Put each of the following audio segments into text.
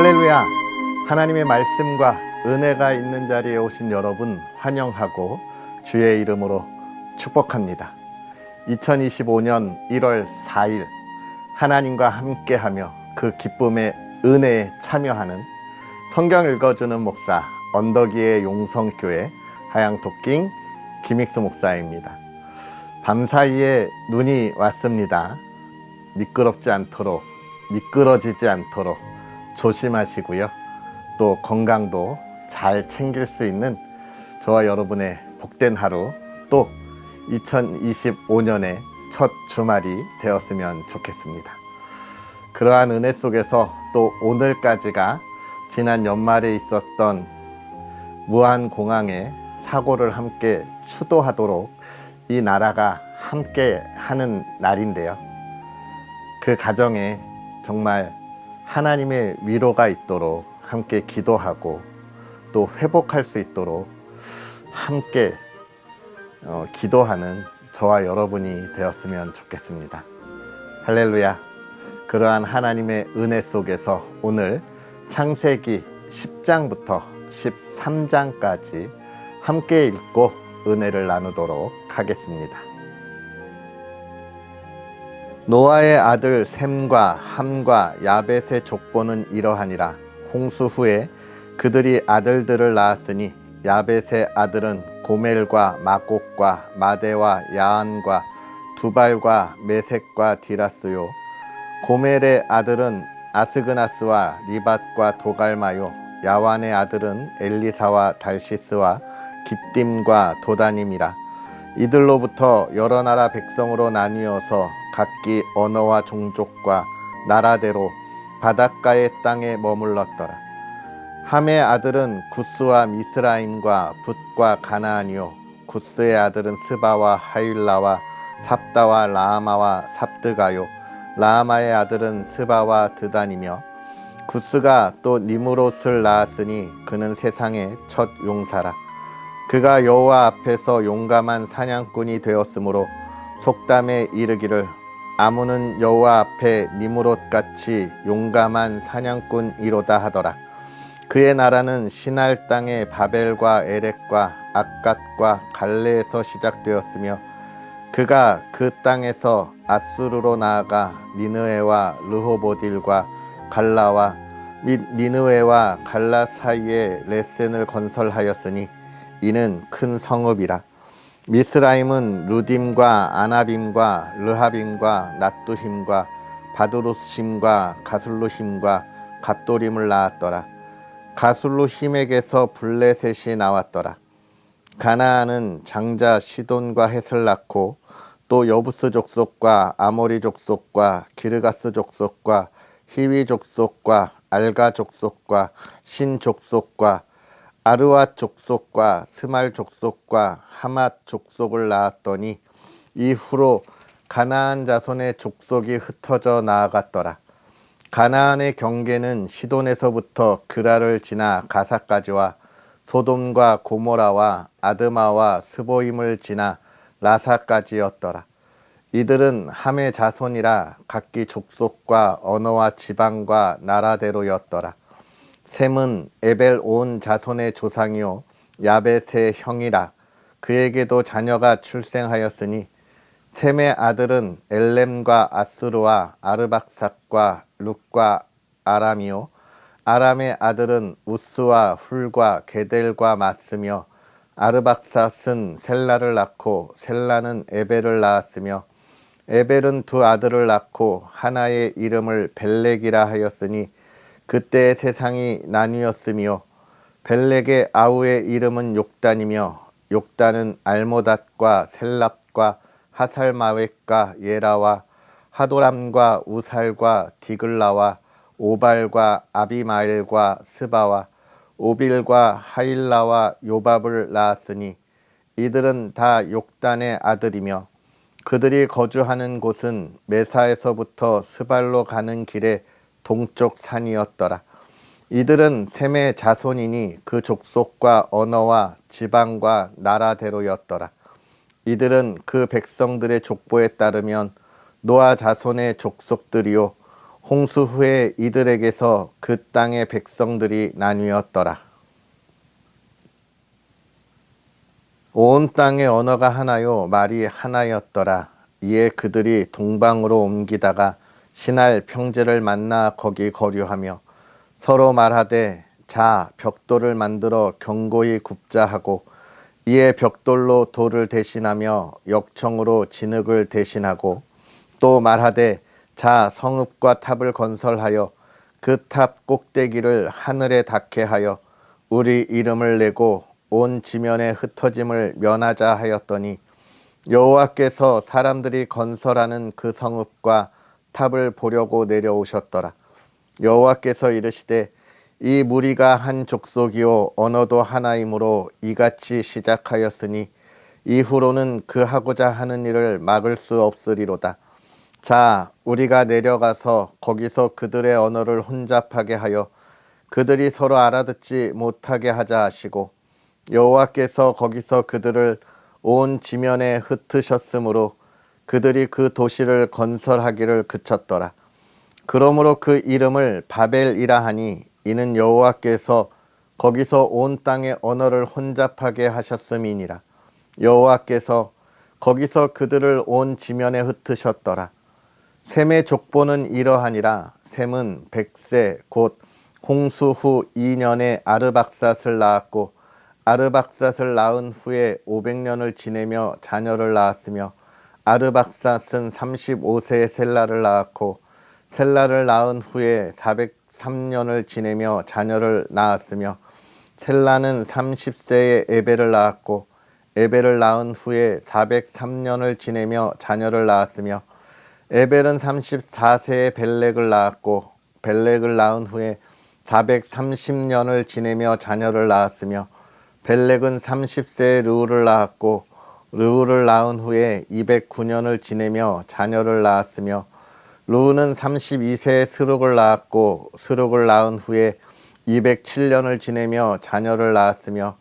할렐루야! 하나님의 말씀과 은혜가 있는 자리에 오신 여러분 환영하고 주의 이름으로 축복합니다. 2025년 1월 4일 하나님과 함께하며 그 기쁨의 은혜에 참여하는 성경 읽어주는 목사 언덕위의 용성교회 하양토킹 김익수 목사입니다. 밤사이에 눈이 왔습니다. 미끄럽지 않도록 미끄러지지 않도록 조심하시고요. 또 건강도 잘 챙길 수 있는 저와 여러분의 복된 하루, 또 2025년의 첫 주말이 되었으면 좋겠습니다. 그러한 은혜 속에서 또 오늘까지가 지난 연말에 있었던 무안공항의 사고를 함께 추도하도록 이 나라가 함께 하는 날인데요. 그 가정에 정말 하나님의 위로가 있도록 함께 기도하고 또 회복할 수 있도록 함께 기도하는 저와 여러분이 되었으면 좋겠습니다. 할렐루야! 그러한 하나님의 은혜 속에서 오늘 창세기 10장부터 13장까지 함께 읽고 은혜를 나누도록 하겠습니다. 노아의 아들 셈과 함과 야벳의 족보는 이러하니라. 홍수 후에 그들이 아들들을 낳았으니 야벳의 아들은 고멜과 마곡과 마대와 야안과 두발과 메색과 디라스요. 고멜의 아들은 아스그나스와 리밧과 도갈마요. 야완의 아들은 엘리사와 달시스와 깃딤과 도다님이라. 이들로부터 여러 나라 백성으로 나뉘어서 각기 언어와 종족과 나라대로 바닷가의 땅에 머물렀더라. 함의 아들은 구스와 미스라임과 붓과 가나안이요. 구스의 아들은 스바와 하윌라와 삽다와 라아마와 삽드가요. 라아마의 아들은 스바와 드단이며, 구스가 또 니므롯을 낳았으니 그는 세상의 첫 용사라. 그가 여호와 앞에서 용감한 사냥꾼이 되었으므로 속담에 이르기를 아무는 여호와 앞에 니므롯같이 용감한 사냥꾼이로다 하더라. 그의 나라는 시날 땅의 바벨과 에렉과 악갓과 갈레에서 시작되었으며, 그가 그 땅에서 아수르로 나아가 니느웨와 르호보딜과 갈라와 및 니느웨와 갈라 사이에 레센을 건설하였으니 이는 큰 성읍이라. 미스라임은 루딤과 아나빔과 르하빔과 낫두힘과 바두루심과 가술루힘과 갑도림을 낳았더라. 가술루힘에게서 블레셋이 나왔더라. 가나안은 장자 시돈과 헷을 낳고 또 여부스 족속과 아모리 족속과 기르가스 족속과 히위 족속과 알가 족속과 신 족속과 아르왓 족속과 스말 족속과 하맛 족속을 낳았더니 이후로 가나안 자손의 족속이 흩어져 나아갔더라. 가나안의 경계는 시돈에서부터 그라를 지나 가사까지와 소돔과 고모라와 아드마와 스보임을 지나 라사까지였더라. 이들은 함의 자손이라 각기 족속과 언어와 지방과 나라대로였더라. 셈은 에벨 온 자손의 조상이요 야벳의 형이라. 그에게도 자녀가 출생하였으니 셈의 아들은 엘렘과 아수르와 아르박삭과 룻과 아람이요. 아람의 아들은 우스와 훌과 게델과 마스며, 아르박삭은 셀라를 낳고 셀라는 에벨을 낳았으며, 에벨은 두 아들을 낳고 하나의 이름을 벨렉이라 하였으니 그때 세상이 나뉘었으며, 벨렉의 아우의 이름은 욕단이며, 욕단은 알모닷과 셀랍과 하살마웻과 예라와 하도람과 우살과 디글라와 오발과 아비마엘과 스바와 오빌과 하일라와 요밥을 낳았으니 이들은 다 욕단의 아들이며, 그들이 거주하는 곳은 메사에서부터 스발로 가는 길에 동쪽 산이었더라. 이들은 셈의 자손이니 그 족속과 언어와 지방과 나라대로였더라. 이들은 그 백성들의 족보에 따르면 노아 자손의 족속들이요 홍수 후에 이들에게서 그 땅의 백성들이 나뉘었더라. 온 땅의 언어가 하나요 말이 하나였더라. 이에 그들이 동방으로 옮기다가 신할 평지를 만나 거기 거류하며 서로 말하되 자 벽돌을 만들어 견고히 굽자 하고 이에 벽돌로 돌을 대신하며 역청으로 진흙을 대신하고 또 말하되 자 성읍과 탑을 건설하여 그 탑 꼭대기를 하늘에 닿게 하여 우리 이름을 내고 온 지면에 흩어짐을 면하자 하였더니 여호와께서 사람들이 건설하는 그 성읍과 탑을 보려고 내려오셨더라. 여호와께서 이르시되 이 무리가 한 족속이요 언어도 하나이므로 이같이 시작하였으니 이후로는 그 하고자 하는 일을 막을 수 없으리로다. 자 우리가 내려가서 거기서 그들의 언어를 혼잡하게 하여 그들이 서로 알아듣지 못하게 하자 하시고 여호와께서 거기서 그들을 온 지면에 흩으셨으므로 그들이 그 도시를 건설하기를 그쳤더라. 그러므로 그 이름을 바벨이라 하니 이는 여호와께서 거기서 온 땅의 언어를 혼잡하게 하셨음이니라. 여호와께서 거기서 그들을 온 지면에 흩으셨더라. 셈의 족보는 이러하니라. 셈은 100세 곧 홍수 후 2년에 아르박삿을 낳았고 아르박삿을 낳은 후에 500년을 지내며 자녀를 낳았으며 아르박삿은 35세에 셀라를 낳았고 셀라를 낳은 후에 403년을 지내며 자녀를 낳았으며 셀라는 30세에 에벨을 낳았고 에벨을 낳은 후에 403년을 지내며 자녀를 낳았으며 에벨은 34세에 벨렉을 낳았고 벨렉을 낳은 후에 430년을 지내며 자녀를 낳았으며 벨렉은 30세에 르우를 낳았고 르우를 낳은 후에 209년을 지내며 자녀를 낳았으며 르우는 32세에 스룩을 낳았고 스룩을 낳은 후에 207년을 지내며 자녀를 낳았으며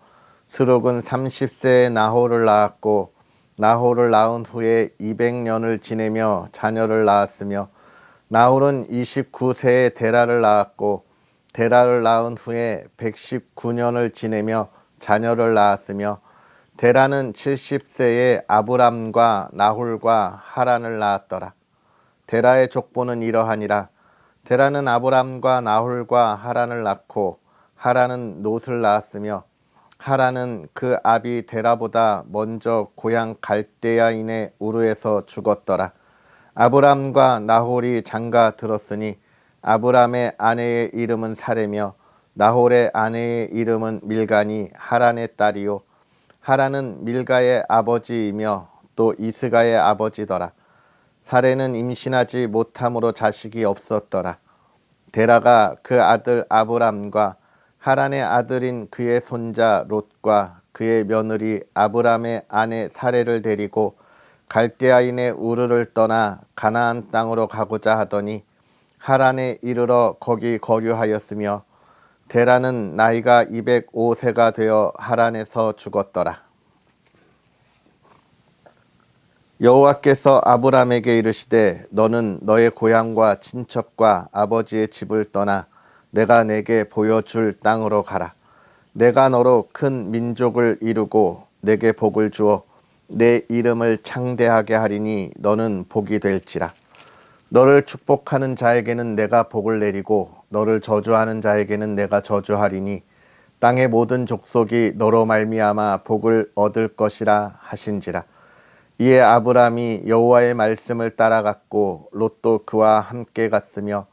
스룩은 30세에 나홀을 낳았고 나홀을 낳은 후에 200년을 지내며 자녀를 낳았으며 나홀은 29세에 데라를 낳았고 데라를 낳은 후에 119년을 지내며 자녀를 낳았으며 데라는 70세에 아브람과 나홀과 하란을 낳았더라. 데라의 족보는 이러하니라. 데라는 아브람과 나홀과 하란을 낳고 하란은 롯을 낳았으며 하란은 그 아비 데라보다 먼저 고향 갈대아인의 우르에서 죽었더라. 아브람과 나홀이 장가 들었으니 아브람의 아내의 이름은 사레며 나홀의 아내의 이름은 밀가니 하란의 딸이요 하란은 밀가의 아버지이며 또 이스가의 아버지더라. 사레는 임신하지 못함으로 자식이 없었더라. 데라가 그 아들 아브람과 하란의 아들인 그의 손자 롯과 그의 며느리 아브람의 아내 사레를 데리고 갈대아인의 우르를 떠나 가나안 땅으로 가고자 하더니 하란에 이르러 거기 거류하였으며 데라는 나이가 205세가 되어 하란에서 죽었더라. 여호와께서 아브람에게 이르시되 너는 너의 고향과 친척과 아버지의 집을 떠나 내가 내게 보여줄 땅으로 가라. 내가 너로 큰 민족을 이루고 내게 복을 주어 내 이름을 창대하게 하리니 너는 복이 될지라. 너를 축복하는 자에게는 내가 복을 내리고 너를 저주하는 자에게는 내가 저주하리니 땅의 모든 족속이 너로 말미암아 복을 얻을 것이라 하신지라. 이에 아브람이 여호와의 말씀을 따라갔고 롯도 그와 함께 갔으며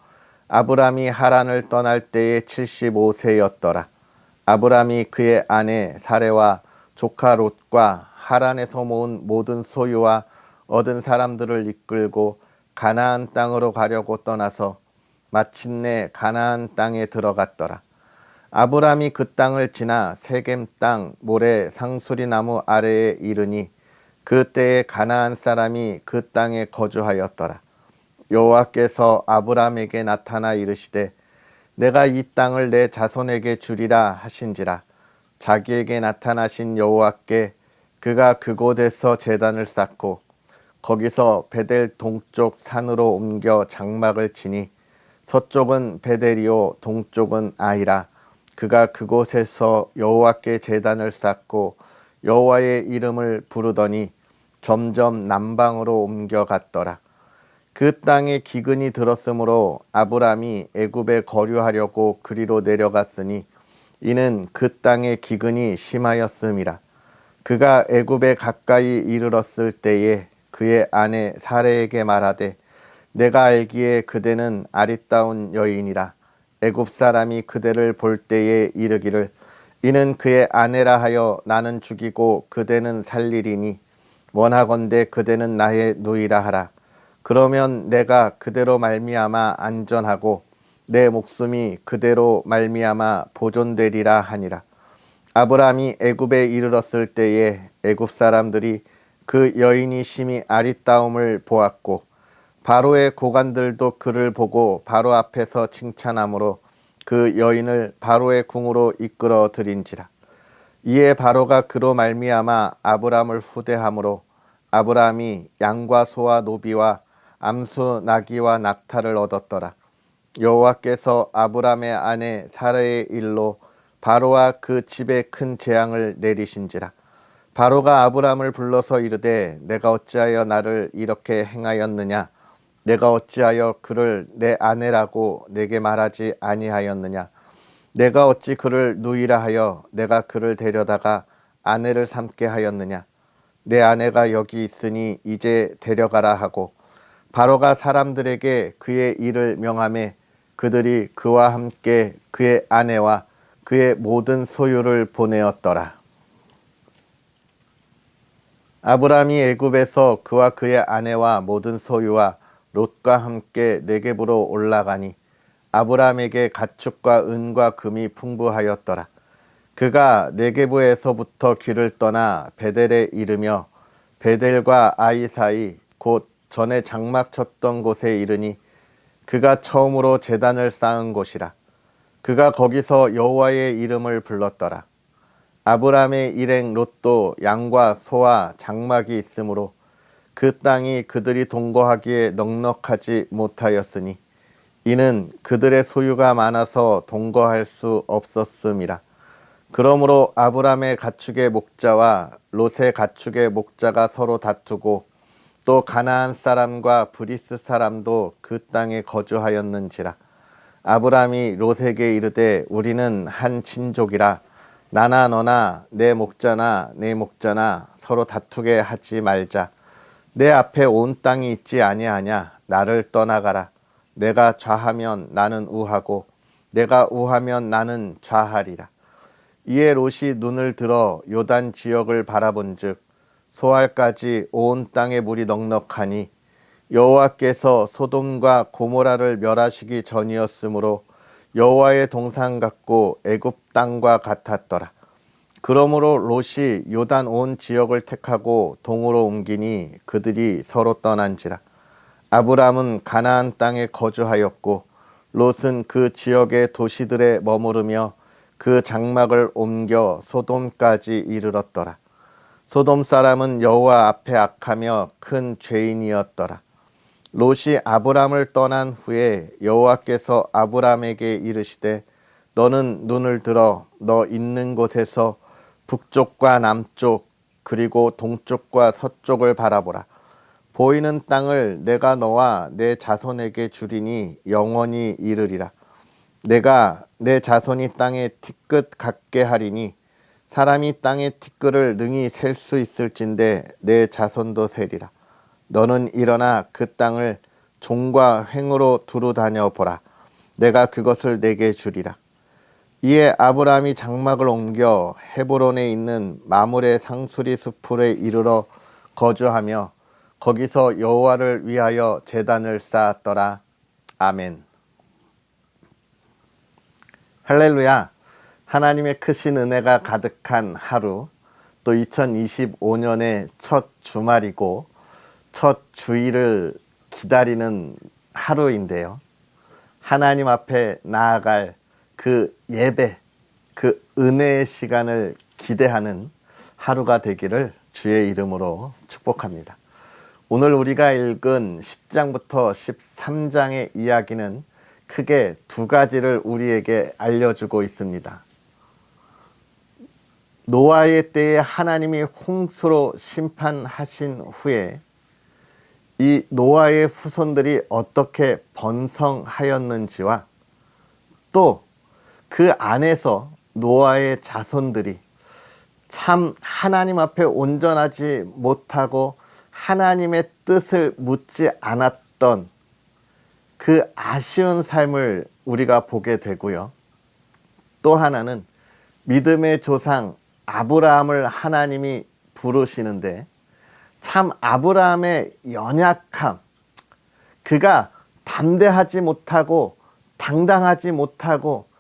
아브람이 하란을 떠날 때에 75세였더라. 아브람이 그의 아내 사레와 조카 롯과 하란에서 모은 모든 소유와 얻은 사람들을 이끌고 가나안 땅으로 가려고 떠나서 마침내 가나안 땅에 들어갔더라. 아브람이 그 땅을 지나 세겜 땅 모래 상수리 나무 아래에 이르니 그때에 가나안 사람이 그 땅에 거주하였더라. 여호와께서 아브람에게 나타나 이르시되 내가 이 땅을 내 자손에게 주리라 하신지라. 자기에게 나타나신 여호와께 그가 그곳에서 제단을 쌓고 거기서 베델 동쪽 산으로 옮겨 장막을 치니 서쪽은 베델이요 동쪽은 아이라. 그가 그곳에서 여호와께 제단을 쌓고 여호와의 이름을 부르더니 점점 남방으로 옮겨갔더라. 그 땅에 기근이 들었으므로 아브람이 애굽에 거류하려고 그리로 내려갔으니 이는 그 땅에 기근이 심하였음이라. 그가 애굽에 가까이 이르렀을 때에 그의 아내 사레에게 말하되 내가 알기에 그대는 아리따운 여인이라. 애굽 사람이 그대를 볼 때에 이르기를 이는 그의 아내라 하여 나는 죽이고 그대는 살리리니 원하건대 그대는 나의 누이라 하라. 그러면 내가 그대로 말미암아 안전하고 내 목숨이 그대로 말미암아 보존되리라 하니라. 아브람이 애굽에 이르렀을 때에 애굽 사람들이 그 여인이 심히 아리따움을 보았고 바로의 고관들도 그를 보고 바로 앞에서 칭찬하므로 그 여인을 바로의 궁으로 이끌어 들인지라. 이에 바로가 그로 말미암아 아브람을 후대하므로 아브람이 양과 소와 노비와 암수 나귀와 낙타를 얻었더라. 여호와께서 아브람의 아내 사라의 일로 바로와 그 집에 큰 재앙을 내리신지라. 바로가 아브람을 불러서 이르되 내가 어찌하여 나를 이렇게 행하였느냐. 내가 어찌하여 그를 내 아내라고 내게 말하지 아니하였느냐. 내가 어찌 그를 누이라 하여 내가 그를 데려다가 아내를 삼게 하였느냐. 내 아내가 여기 있으니 이제 데려가라 하고 바로가 사람들에게 그의 일을 명하매 그들이 그와 함께 그의 아내와 그의 모든 소유를 보내었더라. 아브람이 애굽에서 그와 그의 아내와 모든 소유와 롯과 함께 네겝으로 올라가니 아브람에게 가축과 은과 금이 풍부하였더라. 그가 네겝에서부터 길을 떠나 베델에 이르며 베델과 아이 사이 곧 전에 장막 쳤던 곳에 이르니 그가 처음으로 제단을 쌓은 곳이라. 그가 거기서 여호와의 이름을 불렀더라. 아브람의 일행 롯도 양과 소와 장막이 있으므로 그 땅이 그들이 동거하기에 넉넉하지 못하였으니 이는 그들의 소유가 많아서 동거할 수 없었음이라. 그러므로 아브람의 가축의 목자와 롯의 가축의 목자가 서로 다투고 또 가나안 사람과 브리스 사람도 그 땅에 거주하였는지라. 아브람이 롯에게 이르되 우리는 한 친족이라 나나 너나 내 목자나 내 목자나 서로 다투게 하지 말자. 내 앞에 온 땅이 있지 아니하냐. 나를 떠나가라. 내가 좌하면 나는 우하고 내가 우하면 나는 좌하리라. 이에 롯이 눈을 들어 요단 지역을 바라본즉 소알까지 온 땅에 물이 넉넉하니 여호와께서 소돔과 고모라를 멸하시기 전이었으므로 여호와의 동산 같고 애굽 땅과 같았더라. 그러므로 롯이 요단 온 지역을 택하고 동으로 옮기니 그들이 서로 떠난지라. 아브람은 가나안 땅에 거주하였고 롯은 그 지역의 도시들에 머무르며 그 장막을 옮겨 소돔까지 이르렀더라. 소돔 사람은 여호와 앞에 악하며 큰 죄인이었더라. 롯이 아브람을 떠난 후에 여호와께서 아브람에게 이르시되 너는 눈을 들어 너 있는 곳에서 북쪽과 남쪽 그리고 동쪽과 서쪽을 바라보라. 보이는 땅을 내가 너와 내 자손에게 주리니 영원히 이르리라. 내가 내 자손이 땅의 티끌 같게 하리니 사람이 땅의 티끌을 능히 셀 수 있을진데 내 자손도 세리라. 너는 일어나 그 땅을 종과 횡으로 두루 다녀 보라. 내가 그것을 내게 주리라. 이에 아브람이 장막을 옮겨 헤브론에 있는 마므레 상수리 숲풀에 이르러 거주하며 거기서 여호와를 위하여 제단을 쌓았더라. 아멘. 할렐루야. 하나님의 크신 은혜가 가득한 하루, 또 2025년의 첫 주말이고 첫 주일을 기다리는 하루인데요. 하나님 앞에 나아갈 그 예배, 그 은혜의 시간을 기대하는 하루가 되기를 주의 이름으로 축복합니다. 오늘 우리가 읽은 10장부터 13장의 이야기는 크게 두 가지를 우리에게 알려주고 있습니다. 노아의 때에 하나님이 홍수로 심판하신 후에 이 노아의 후손들이 어떻게 번성하였는지와 또 그 안에서 노아의 자손들이 참 하나님 앞에 온전하지 못하고 하나님의 뜻을 묻지 않았던 그 아쉬운 삶을 우리가 보게 되고요. 또 하나는 믿음의 조상 아브라함을 하나님이 부르시는데 참 아브라함의 연약함, 그가 담대하지 못하고 당당하지 못하고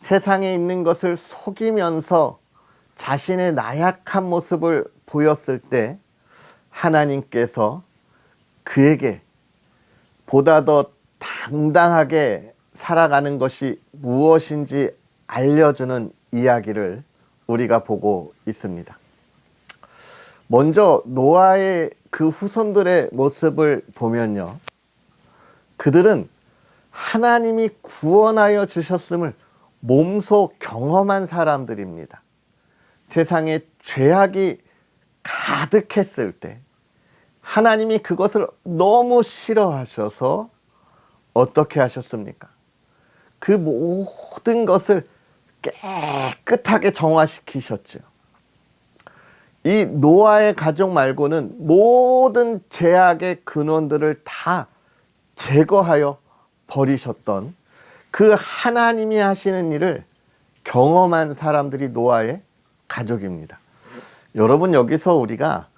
세상에 있는 것을 속이면서 자신의 나약한 모습을 보였을 때 하나님께서 그에게 보다 더 당당하게 살아가는 것이 무엇인지 알려주는 이야기를 우리가 보고 있습니다. 먼저 노아의 그 후손들의 모습을 보면요, 그들은 하나님이 구원하여 주셨음을 몸소 경험한 사람들입니다. 세상에 죄악이 가득했을 때 하나님이 그것을 너무 싫어하셔서 어떻게 하셨습니까? 그 모든 것을 깨끗하게 정화시키셨죠. 이 노아의 가족 말고는 모든 죄악의 근원들을 다 제거하여 버리셨던 그 하나님이 하시는 일을 경험한 사람들이 노아의 가족입니다. 여러분, 여기서 우리가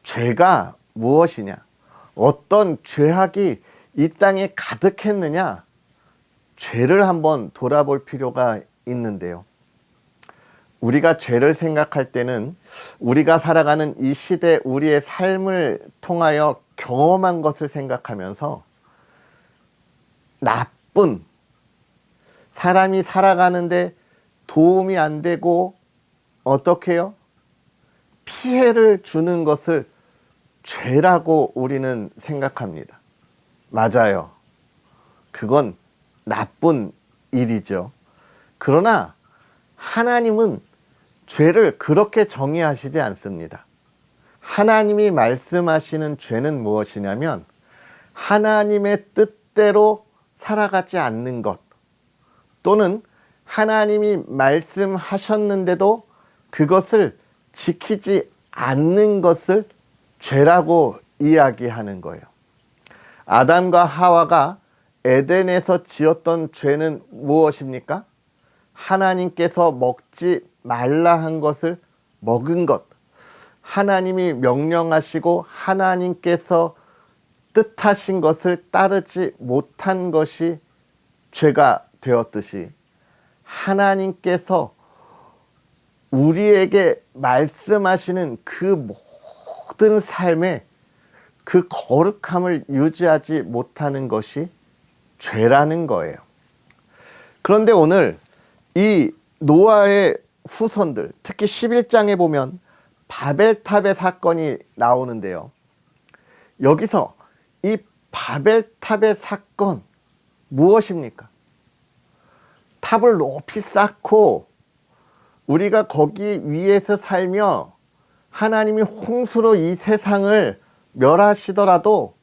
죄가 무엇이냐, 어떤 죄악이 이 땅에 가득했느냐, 죄를 한번 돌아볼 필요가 있는데요. 우리가 죄를 생각할 때는 우리가 살아가는 이 시대 우리의 삶을 통하여 경험한 것을 생각하면서 나쁜, 사람이 살아가는데 도움이 안 되고 어떻게 해요? 피해를 주는 것을 죄라고 우리는 생각합니다. 맞아요. 그건 나쁜 일이죠. 그러나 하나님은 죄를 그렇게 정의하시지 않습니다. 하나님이 말씀하시는 죄는 무엇이냐면 하나님의 뜻대로 살아가지 않는 것, 또는 하나님이 말씀하셨는데도 그것을 지키지 않는 것을 죄라고 이야기하는 거예요. 아담과 하와가 에덴에서 지었던 죄는 무엇입니까? 하나님께서 먹지 말라 한 것을 먹은 것, 하나님이 명령하시고 하나님께서 뜻하신 것을 따르지 못한 것이 죄가 되었듯이 하나님께서 우리에게 말씀하시는 그 모든 삶에 그 거룩함을 유지하지 못하는 것이 죄라는 거예요. 그런데 오늘 이 노아의 후손들, 특히 11장에 보면 바벨탑의 사건이 나오는데요. 여기서 이 바벨탑의 사건 무엇입니까? 탑을 높이 쌓고 우리가 거기 위에서 살며 하나님이 홍수로 이 세상을 멸하시더라도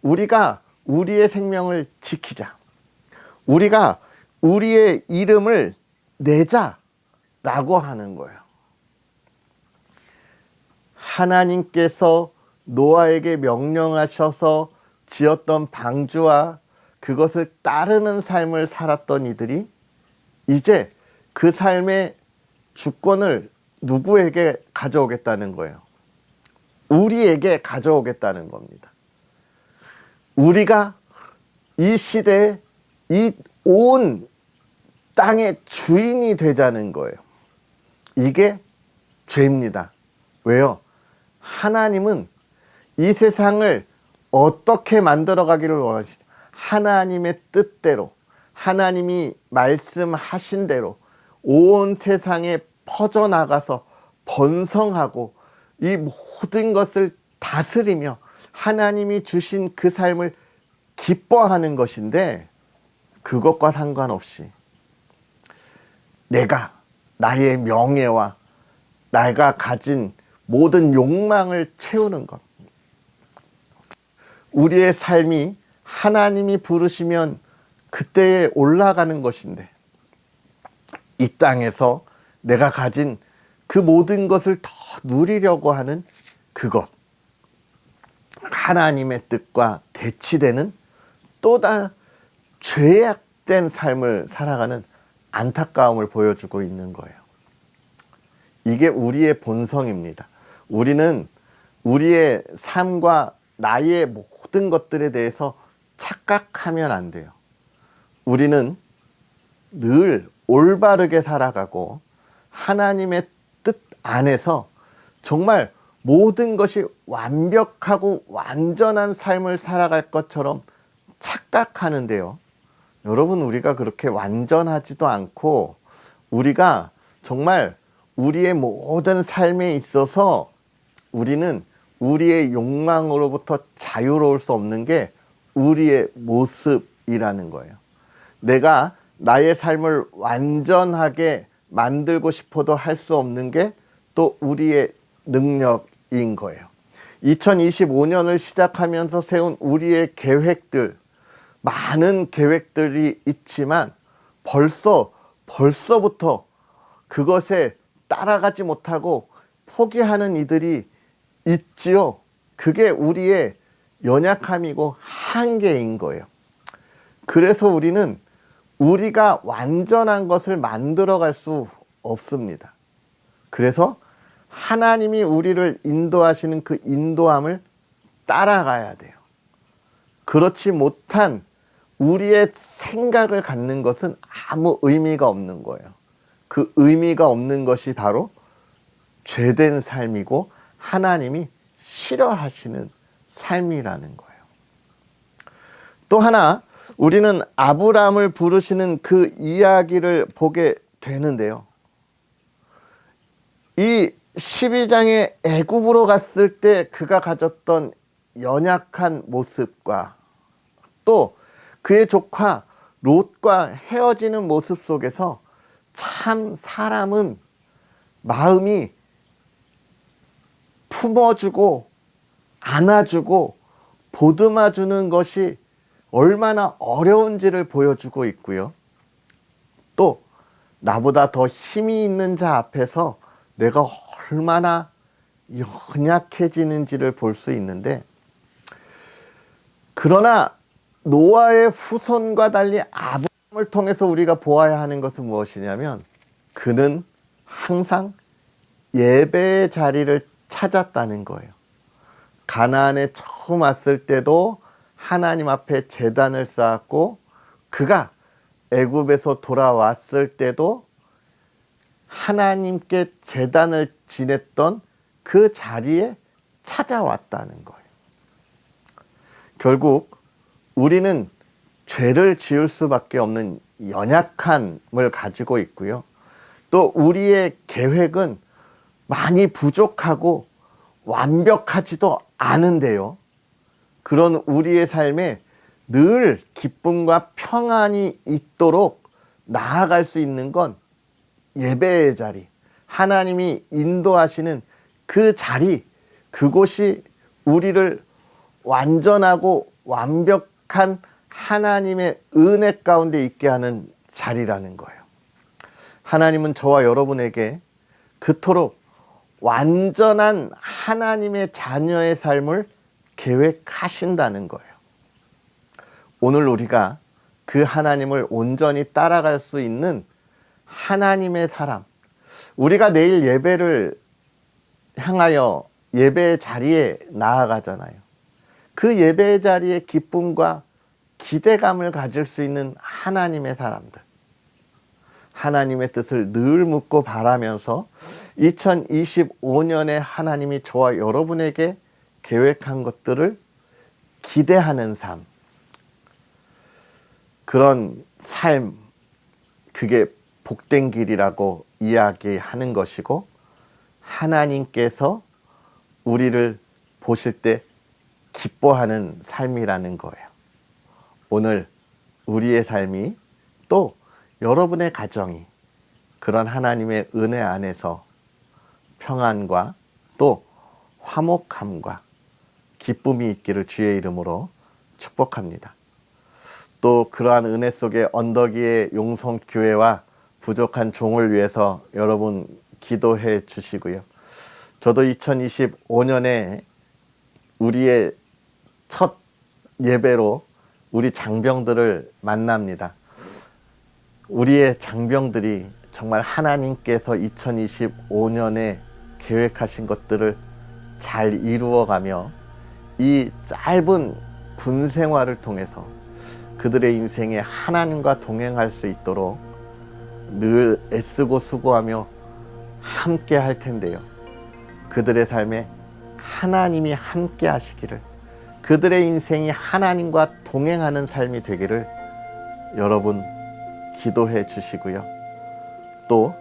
우리가 우리의 생명을 지키자, 우리가 우리의 이름을 내자라고 하는 거예요. 하나님께서 노아에게 명령하셔서 지었던 방주와 그것을 따르는 삶을 살았던 이들이 이제 그 삶의 주권을 누구에게 가져오겠다는 거예요? 우리에게 가져오겠다는 겁니다. 우리가 이 시대에 이 온 땅의 주인이 되자는 거예요. 이게 죄입니다. 왜요? 하나님은 이 세상을 어떻게 만들어가기를 원하시죠? 하나님의 뜻대로, 하나님이 말씀하신 대로 온 세상에 퍼져나가서 번성하고 이 모든 것을 다스리며 하나님이 주신 그 삶을 기뻐하는 것인데, 그것과 상관없이 나의 명예와 내가 가진 모든 욕망을 채우는 것. 우리의 삶이 하나님이 부르시면 그때에 올라가는 것인데, 이 땅에서 내가 가진 그 모든 것을 더 누리려고 하는 그것, 하나님의 뜻과 대치되는 또다 죄악된 삶을 살아가는 안타까움을 보여주고 있는 거예요. 이게 우리의 본성입니다. 우리는 우리의 삶과 나의 모든 것들에 대해서 착각하면 안 돼요. 우리는 늘 올바르게 살아가고 하나님의 뜻 안에서 정말 모든 것이 완벽하고 완전한 삶을 살아갈 것처럼 착각하는데요. 여러분, 우리가 그렇게 완전하지도 않고 우리가 정말 우리의 모든 삶에 있어서 우리는 우리의 욕망으로부터 자유로울 수 없는 게 우리의 모습이라는 거예요. 내가 나의 삶을 완전하게 만들고 싶어도 할 수 없는 게 또 우리의 능력인 거예요. 2025년을 시작하면서 세운 우리의 계획들, 많은 계획들이 있지만 벌써부터 그것에 따라가지 못하고 포기하는 이들이 있지요. 그게 우리의 연약함이고 한계인 거예요. 그래서 우리는 우리가 완전한 것을 만들어갈 수 없습니다. 그래서 하나님이 우리를 인도하시는 그 인도함을 따라가야 돼요. 그렇지 못한 우리의 생각을 갖는 것은 아무 의미가 없는 거예요. 그 의미가 없는 것이 바로 죄된 삶이고 하나님이 싫어하시는 삶이라는 거예요. 또 하나, 우리는 아브라함을 부르시는 그 이야기를 보게 되는데요. 이 12장의 애굽으로 갔을 때 그가 가졌던 연약한 모습과 또 그의 조카 롯과 헤어지는 모습 속에서 참 사람은 마음이 품어주고 안아주고 보듬어주는 것이 얼마나 어려운지를 보여주고 있고요. 또 나보다 더 힘이 있는 자 앞에서 내가 얼마나 연약해지는지를 볼 수 있는데, 그러나 노아의 후손과 달리 아브라함을 통해서 우리가 보아야 하는 것은 무엇이냐면, 그는 항상 예배의 자리를 찾았다는 거예요. 가나안에 처음 왔을 때도 하나님 앞에 제단을 쌓았고, 그가 애굽에서 돌아왔을 때도 하나님께 제단을 지냈던 그 자리에 찾아왔다는 거예요. 결국 우리는 죄를 지을 수밖에 없는 연약함을 가지고 있고요. 또 우리의 계획은 많이 부족하고 완벽하지도 않은데요. 그런 우리의 삶에 늘 기쁨과 평안이 있도록 나아갈 수 있는 건 예배의 자리, 하나님이 인도하시는 그 자리, 그곳이 우리를 완전하고 완벽한 하나님의 은혜 가운데 있게 하는 자리라는 거예요. 하나님은 저와 여러분에게 그토록 완전한 하나님의 자녀의 삶을 계획하신다는 거예요. 오늘 우리가 그 하나님을 온전히 따라갈 수 있는 하나님의 사람, 우리가 내일 예배를 향하여 예배의 자리에 나아가잖아요. 그 예배의 자리에 기쁨과 기대감을 가질 수 있는 하나님의 사람들, 하나님의 뜻을 늘 묻고 바라면서 2025년에 하나님이 저와 여러분에게 계획한 것들을 기대하는 삶, 그런 삶, 그게 복된 길이라고 이야기하는 것이고, 하나님께서 우리를 보실 때 기뻐하는 삶이라는 거예요. 오늘 우리의 삶이 또 여러분의 가정이 그런 하나님의 은혜 안에서 평안과 또 화목함과 기쁨이 있기를 주의 이름으로 축복합니다. 또 그러한 은혜 속에 언덕 위의 용성교회와 부족한 종을 위해서 여러분 기도해 주시고요. 저도 2025년에 우리의 첫 예배로 우리 장병들을 만납니다. 우리의 장병들이 정말 하나님께서 2025년에 계획하신 것들을 잘 이루어가며 이 짧은 군 생활을 통해서 그들의 인생에 하나님과 동행할 수 있도록 늘 애쓰고 수고하며 함께 할 텐데요. 그들의 삶에 하나님이 함께 하시기를, 그들의 인생이 하나님과 동행하는 삶이 되기를 여러분 기도해 주시고요. 또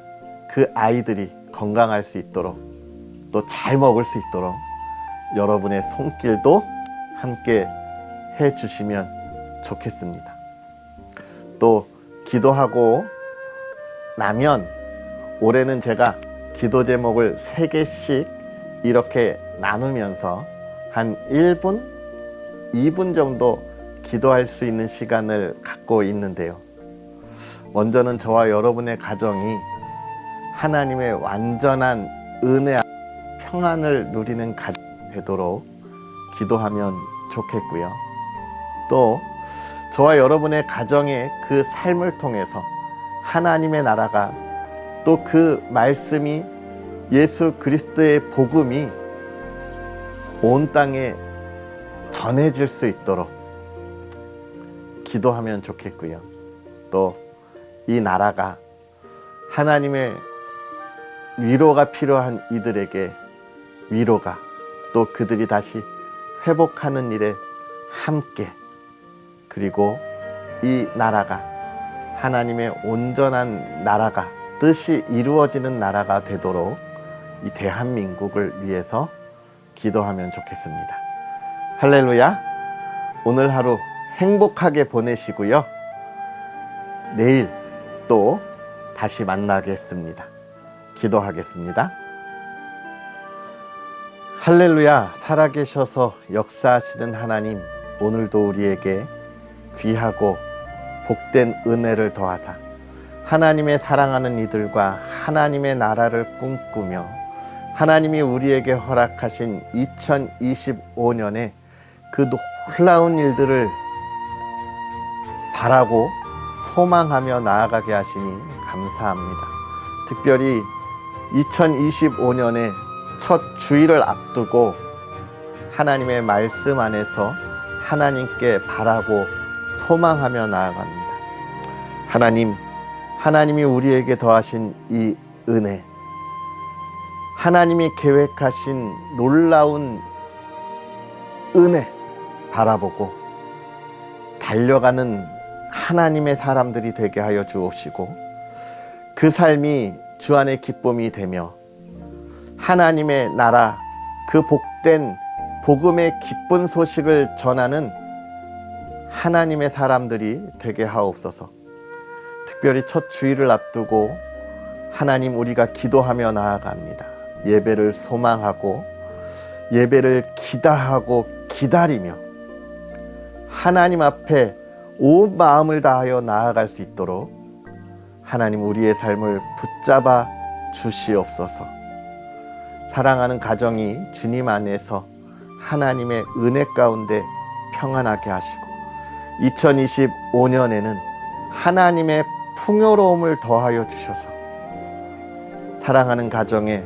그 아이들이 건강할 수 있도록 또 잘 먹을 수 있도록 여러분의 손길도 함께 해 주시면 좋겠습니다. 또 기도하고 나면 올해는 제가 기도 제목을 3개씩 이렇게 나누면서 한 1분, 2분 정도 기도할 수 있는 시간을 갖고 있는데요. 먼저는 저와 여러분의 가정이 하나님의 완전한 은혜, 평안을 누리는 가정이 되도록 기도하면 좋겠고요. 또 저와 여러분의 가정의 그 삶을 통해서 하나님의 나라가 또 그 말씀이 예수 그리스도의 복음이 온 땅에 전해질 수 있도록 기도하면 좋겠고요. 또 이 나라가 하나님의 위로가 필요한 이들에게 위로가, 또 그들이 다시 회복하는 일에 함께, 그리고 이 나라가 하나님의 온전한 나라가, 뜻이 이루어지는 나라가 되도록 이 대한민국을 위해서 기도하면 좋겠습니다. 할렐루야. 오늘 하루 행복하게 보내시고요. 내일 또 다시 만나겠습니다. 기도하겠습니다. 할렐루야. 살아계셔서 역사하시는 하나님, 오늘도 우리에게 귀하고 복된 은혜를 더하사 하나님의 사랑하는 이들과 하나님의 나라를 꿈꾸며 하나님이 우리에게 허락하신 2025년에 그 놀라운 일들을 바라고 소망하며 나아가게 하시니 감사합니다. 특별히 2025년에 첫 주일을 앞두고 하나님의 말씀 안에서 하나님께 바라고 소망하며 나아갑니다. 하나님이 우리에게 더하신 이 은혜, 하나님이 계획하신 놀라운 은혜 바라보고 달려가는 하나님의 사람들이 되게 하여 주옵시고, 그 삶이 주 안의 기쁨이 되며 하나님의 나라, 그 복된 복음의 기쁜 소식을 전하는 하나님의 사람들이 되게 하옵소서. 특별히 첫 주일을 앞두고 하나님, 우리가 기도하며 나아갑니다. 예배를 소망하고 예배를 기다하고 기다리며 하나님 앞에 온 마음을 다하여 나아갈 수 있도록 하나님, 우리의 삶을 붙잡아 주시옵소서. 사랑하는 가정이 주님 안에서 하나님의 은혜 가운데 평안하게 하시고 2025년에는 하나님의 풍요로움을 더하여 주셔서 사랑하는 가정에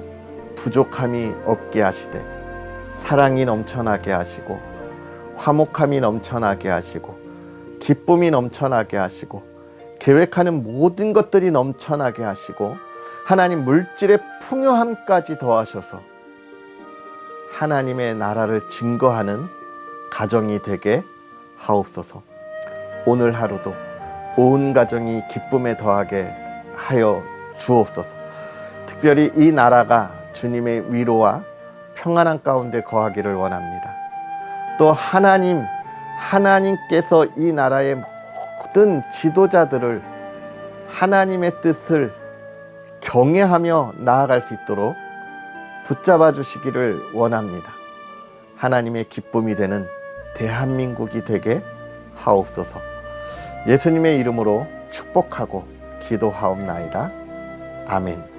부족함이 없게 하시되 사랑이 넘쳐나게 하시고 화목함이 넘쳐나게 하시고 기쁨이 넘쳐나게 하시고 계획하는 모든 것들이 넘쳐나게 하시고 하나님 물질의 풍요함까지 더하셔서 하나님의 나라를 증거하는 가정이 되게 하옵소서. 오늘 하루도 온 가정이 기쁨에 더하게 하여 주옵소서. 특별히 이 나라가 주님의 위로와 평안한 가운데 거하기를 원합니다. 또 하나님께서 이 나라의 모든 지도자들을 하나님의 뜻을 경외하며 나아갈 수 있도록 붙잡아 주시기를 원합니다. 하나님의 기쁨이 되는 대한민국이 되게 하옵소서. 예수님의 이름으로 축복하고 기도하옵나이다. 아멘.